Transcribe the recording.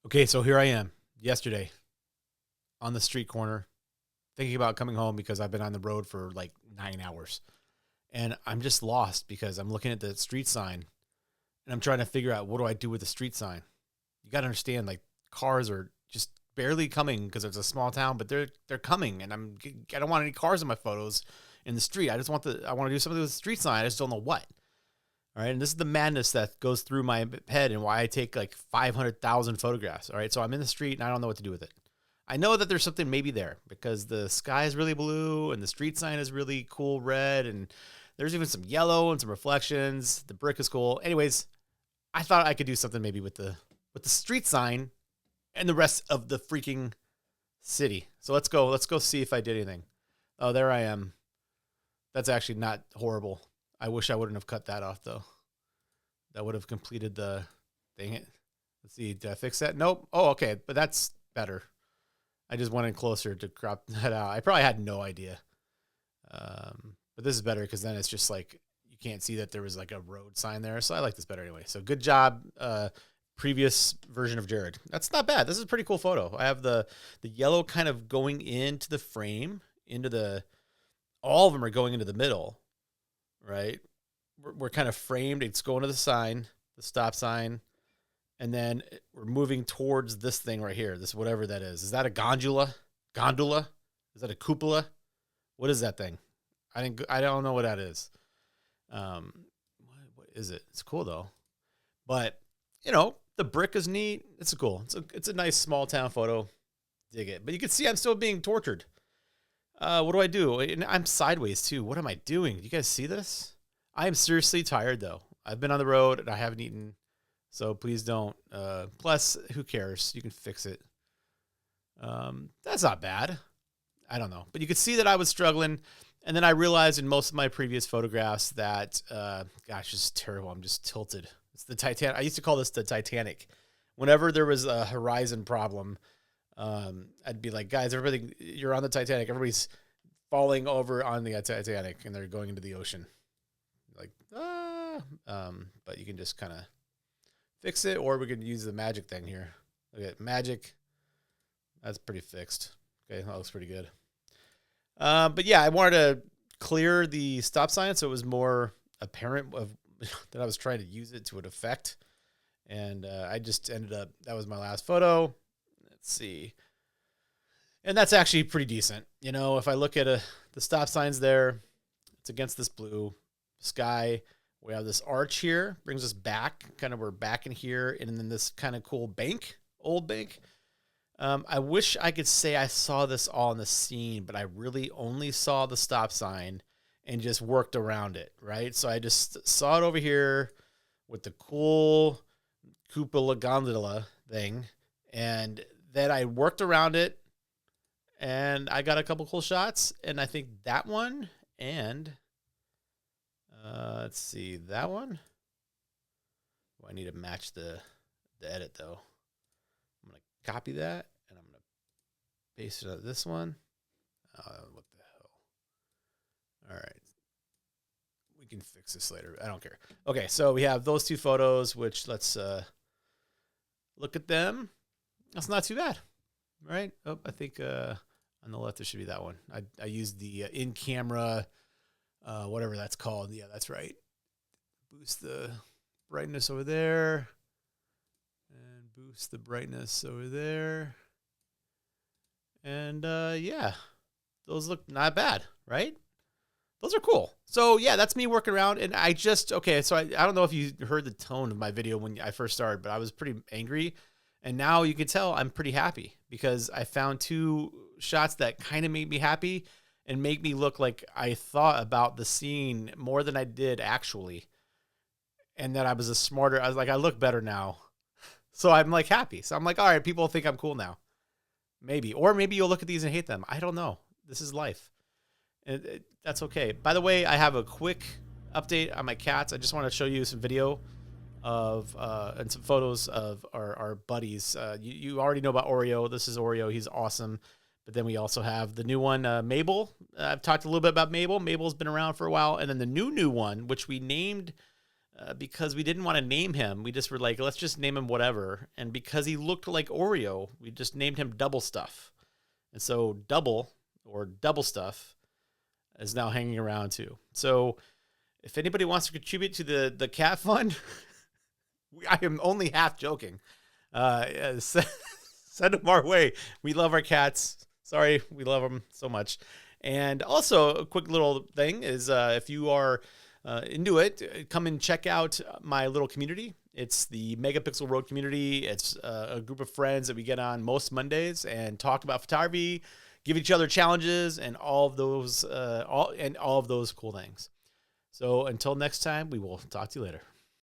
Okay, so here I am yesterday on the street corner thinking about coming home because I've been on the road for like 9 hours. And I'm just lost because I'm looking at the street sign and I'm trying to figure out what do I do with the street sign. You got to understand, like, cars are just barely coming because it's a small town, but they're coming, and I don't want any cars in my photos in the street. I want to do something with the street sign. I just don't know what. All right. And this is the madness that goes through my head and why I take like 500,000 photographs. All right. So I'm in the street and I don't know what to do with it. I know that there's something maybe there because the sky is really blue and the street sign is really cool red. And there's even some yellow and some reflections. The brick is cool. Anyways, I thought I could do something maybe with the street sign and the rest of the freaking city. So let's go. Let's go see if I did anything. Oh, there I am. That's actually not horrible. I wish I wouldn't have cut that off though. That would have completed the dang it. Let's see. Did I fix that? Nope. Oh, okay. But that's better. I just went in closer to crop that out. I probably had no idea. But this is better because then it's just like you can't see that there was like a road sign there. So I like this better anyway. So good job. Previous version of Jared. That's not bad. This is a pretty cool photo. I have the yellow kind of going into the frame, into the all of them are going into the middle, right? We're kind of framed. It's going to the sign, the stop sign, and then we're moving towards this thing right here. This whatever that is. Is that a gondola? Gondola? Is that a cupola? What is that thing? I don't know what that is. What is it? It's cool though. But the brick is neat. It's cool. It's a nice small town photo. Dig it. But you can see I'm still being tortured. What do I do? And I'm sideways too. What am I doing? Do you guys see this? I am seriously tired though. I've been on the road and I haven't eaten. So please don't. Plus, who cares? You can fix it. That's not bad. I don't know. But you could see that I was struggling. And then I realized in most of my previous photographs that, gosh, it's terrible. I'm just tilted. It's the Titanic. I used to call this the Titanic. Whenever there was a horizon problem, I'd be like, guys, everybody, you're on the Titanic. Everybody's falling over on the Titanic and they're going into the ocean. Like, but you can just kind of fix it, or we could use the magic thing here. Look at magic. That's pretty fixed. Okay, that looks pretty good. But yeah, I wanted to clear the stop sign so it was more apparent of that I was trying to use it to an effect. And I just ended up, that was my last photo. Let's see. And that's actually pretty decent. If I look at the stop signs there, it's against this blue sky. We have this arch here, brings us back, kind of we're back in here, and then this kind of cool bank, old bank. I wish I could say I saw this all in the scene, but I really only saw the stop sign and just worked around it, right? So I just saw it over here with the cool cupola gondola thing, and then I worked around it, and I got a couple cool shots, and I think that one, and let's see, that one. I need to match the edit, though. I'm going to copy that, and I'm going to paste it on this one. What the hell? All right. We can fix this later. I don't care. Okay, so we have those two photos, which let's look at them. That's not too bad, right? Oh, I think on the left there should be that one. I used the in-camera, whatever that's called. Yeah, that's right. Boost the brightness over there. And boost the brightness over there. And yeah, those look not bad, right? Those are cool. So yeah, that's me working around. And so I don't know if you heard the tone of my video when I first started, but I was pretty angry. And now you can tell I'm pretty happy because I found two shots that kind of made me happy and make me look like I thought about the scene more than I did actually. And that I was I was like, I look better now. So I'm like happy. So I'm like, all right, people think I'm cool now. Maybe. Or maybe you'll look at these and hate them. I don't know. This is life. And that's okay. By the way, I have a quick update on my cats. I just want to show you some video of and some photos of our buddies. You already know about Oreo. This is Oreo. He's awesome. But then we also have the new one, Mabel. I've talked a little bit about Mabel. Mabel's been around for a while. And then the new one, which we named because we didn't want to name him. We just were like, let's just name him whatever. And because he looked like Oreo, we just named him Double Stuff. And so Double or Double Stuff is now hanging around too. So if anybody wants to contribute to the cat fund, I am only half joking. Send them our way. We love our cats. Sorry, we love them so much. And also, a quick little thing is if you are into it, come and check out my little community. It's the Megapixel Road community. It's a group of friends that we get on most Mondays and talk about photography, give each other challenges, and all of those cool things. So until next time, we will talk to you later.